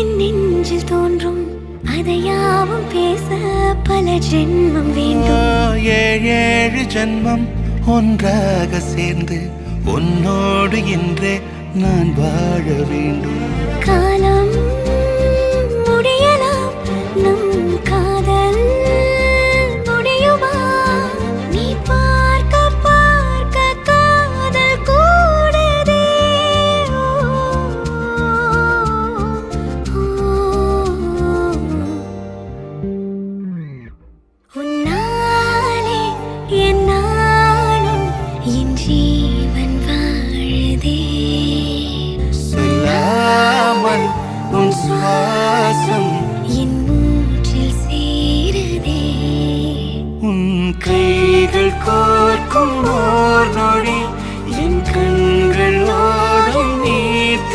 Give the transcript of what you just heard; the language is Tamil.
என் நெஞ்சில் தோன்றும் அதையாவும் பேச பல ஜென்மம் வேண்டும். ஏழு ஜென்மம் ஒன்றாக சேர்ந்து உன்னோடு இன்றே நான் வாழ வேண்டும். காலம் முடியலாம், நம் காதல் முடியுமா? நீ பார்க்க பார்க்க காதல் கூடுதே. உன்னாலே என் நாளும் என் ஜீவன் வாழுதே. சொல்லாமல் உன் சுவாசம் என் மூச்சில் சேருதே. உன் கைகள் கோர்க்கும்